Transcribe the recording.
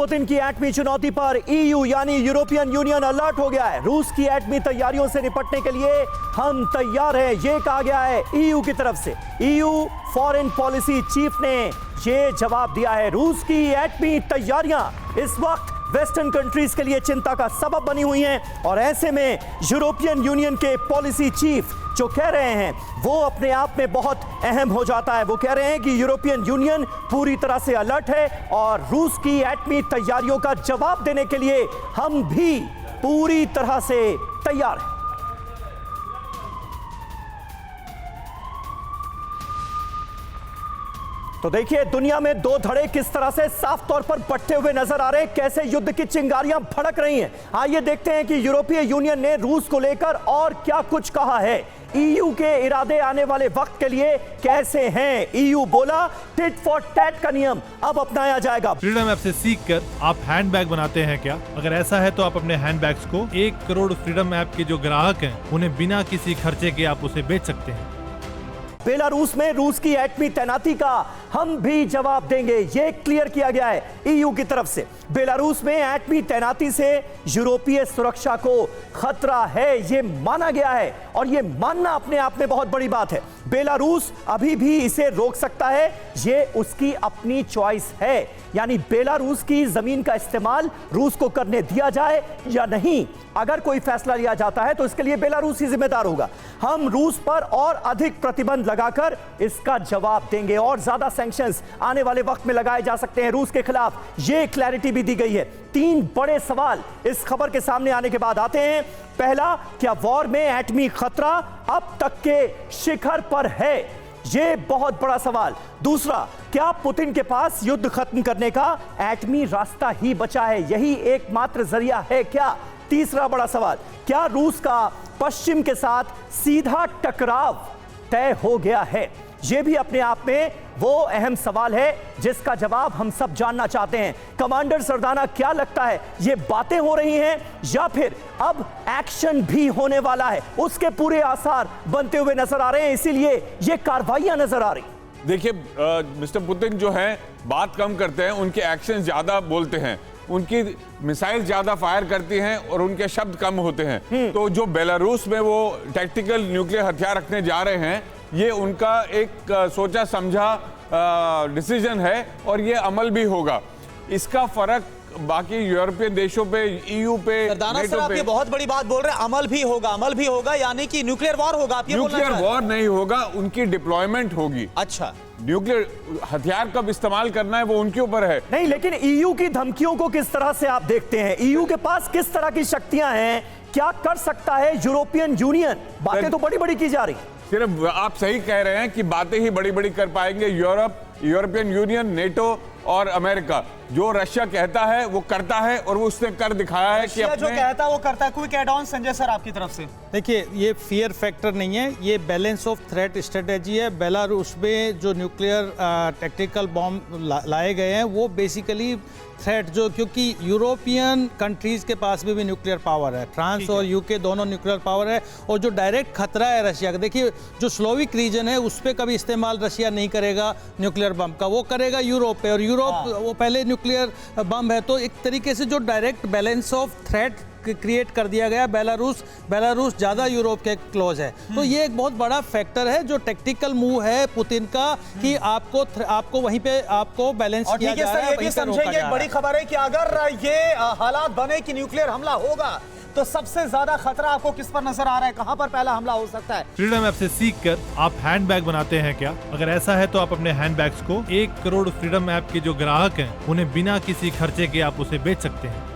Putin की एटमी चुनौती पर ईयू यानी यूरोपियन यूनियन अलर्ट हो गया है। रूस की एटमी तैयारियों से निपटने के लिए हम तैयार हैं, ये कहा गया है ईयू की तरफ से। ईयू फॉरेन पॉलिसी चीफ ने ये जवाब दिया है। रूस की एटमी तैयारियां इस वक्त वेस्टर्न कंट्रीज के लिए चिंता का सबब बनी हुई हैं और ऐसे में यूरोपियन यूनियन के पॉलिसी चीफ जो कह रहे हैं वो अपने आप में बहुत अहम हो जाता है। वो कह रहे हैं कि यूरोपियन यूनियन पूरी तरह से अलर्ट है और रूस की एटमी तैयारियों का जवाब देने के लिए हम भी पूरी तरह से तैयार हैं। तो देखिए, दुनिया में दो धड़े किस तरह से साफ तौर पर बढ़ते हुए नजर आ रहे हैं, कैसे युद्ध की चिंगारियां भड़क रही हैं। आइए देखते हैं कि यूरोपीय यूनियन ने रूस को लेकर और क्या कुछ कहा है। ईयू के इरादे आने वाले वक्त के लिए कैसे हैं। ईयू बोला टिट फॉर टैट का नियम अब अपनाया जाएगा। फ्रीडम ऐप से सीखकर आप हैंडबैग बनाते हैं क्या? अगर ऐसा है तो आप अपने हैंडबैग्स को 1 करोड़ फ्रीडम ऐप के जो ग्राहक हैं उन्हें बिना किसी खर्चे के आप उसे बेच सकते हैं। बेलारूस में रूस की एटमी तैनाती का हम भी जवाब देंगे, यह क्लियर किया गया है ईयू की तरफ से। बेलारूस में एटमी तैनाती से यूरोपीय सुरक्षा को खतरा है, यह माना गया है और यह मानना अपने आप में बहुत बड़ी बात है। बेलारूस अभी भी इसे रोक सकता है, यह उसकी अपनी चॉइस है। यानी बेलारूस की जमीन का इस्तेमाल रूस को करने दिया जाए या नहीं, अगर कोई फैसला लिया जाता है तो इसके लिए बेलारूस ही जिम्मेदार होगा। हम रूस पर और अधिक प्रतिबंध लगाकर इसका जवाब देंगे और ज्यादा सैंक्शंस आने वाले वक्त में लगाए जा सकते हैं रूस के खिलाफ, यह क्लैरिटी भी दी गई है। 3 बड़े सवाल इस खबर के सामने आने के बाद आते हैं। पहला, क्या वॉर में एटमी खतरा अब तक के शिखर पर है? यह बहुत बड़ा सवाल। दूसरा, क्या पुतिन के पास युद्ध खत्म करने का एटमी रास्ता ही बचा है, यही एकमात्र जरिया है क्या? तीसरा बड़ा सवाल, क्या रूस का पश्चिम के साथ सीधा टकराव तय हो गया है? यह भी अपने आप में वो अहम सवाल है जिसका जवाब हम सब जानना चाहते हैं। कमांडर सरदाना, क्या लगता है, ये बातें हो रही हैं या फिर अब एक्शन भी होने वाला है? उसके पूरे आसार बनते हुए नजर आ रहे हैं, इसीलिए ये कार्रवाइयां नजर आ रही। देखिए, मिस्टर पुतिन जो है बात कम करते हैं, उनके एक्शन ज्यादा बोलते हैं, उनकी मिसाइल ज्यादा फायर करती हैं और उनके शब्द कम होते हैं। तो जो बेलारूस में वो टैक्टिकल न्यूक्लियर हथियार रखने जा रहे हैं, ये उनका एक सोचा समझा डिसीजन है और ये अमल भी होगा। इसका फर्क बाकी यूरोपियन देशों पे, ईयू पे, सरदाना सर, आप ये बहुत बड़ी बात बोल रहे हैं, अमल भी होगा यानी कि न्यूक्लियर वॉर होगा। आप ये न्यूक्लियर वॉर नहीं होगा, उनकी डिप्लॉयमेंट होगी। अच्छा, न्यूक्लियर हथियार कब इस्तेमाल करना है वो उनके ऊपर है। नहीं, लेकिन ईयू की धमकियों को किस तरह से आप देखते हैं? ईयू के पास किस तरह की शक्तियां हैं? क्या कर सकता है यूरोपियन यूनियन? बातें तो बड़ी बड़ी की जा रही। सिर्फ आप सही कह रहे हैं कि बातें ही बड़ी बड़ी कर पाएंगे यूरोपियन यूनियन, नेटो और अमेरिका। जो रशिया कहता है वो करता है और वो उसने कर दिखाया है कि अपने... जो कहता है वो करता है। Quick add on Sanjay sir आपकी तरफ से। देखिए, ये फियर फैक्टर नहीं है, ये बैलेंस ऑफ थ्रेट स्ट्रेटेजी है। बेलारूस में जो न्यूक्लियर टैक्टिकल बॉम्ब लाए गए हैं वो बेसिकली थ्रेट, जो क्योंकि यूरोपियन कंट्रीज के पास भी न्यूक्लियर पावर है, फ्रांस और यूके दोनों न्यूक्लियर पावर है, और जो डायरेक्ट खतरा है रशिया का, देखिए जो स्लोविक रीजन है उस पर कभी इस्तेमाल रशिया नहीं करेगा न्यूक्लियर बम का, वो करेगा यूरोप पे, और यूरोप वो पहले न्यूक्लियर बम है। तो एक तरीके से जो direct balance of threat create कर दिया गया। बेलारूस ज्यादा यूरोप के क्लोज है, तो ये एक बहुत बड़ा फैक्टर है जो टेक्टिकल मूव है पुतिन का कि आपको वहीं पे आपको बैलेंस किया जा रहा है। ये भी समझेंगे, एक बड़ी खबर है कि अगर ये हालात बने कि न्यूक्लियर हमला होगा तो सबसे ज्यादा खतरा आपको किस पर नजर आ रहा है, कहां पर पहला हमला हो सकता है? फ्रीडम ऐप से सीखकर आप हैंडबैग बनाते हैं क्या? अगर ऐसा है तो आप अपने हैंडबैग्स को 1 करोड़ फ्रीडम ऐप के जो ग्राहक हैं उन्हें बिना किसी खर्चे के आप उसे बेच सकते हैं।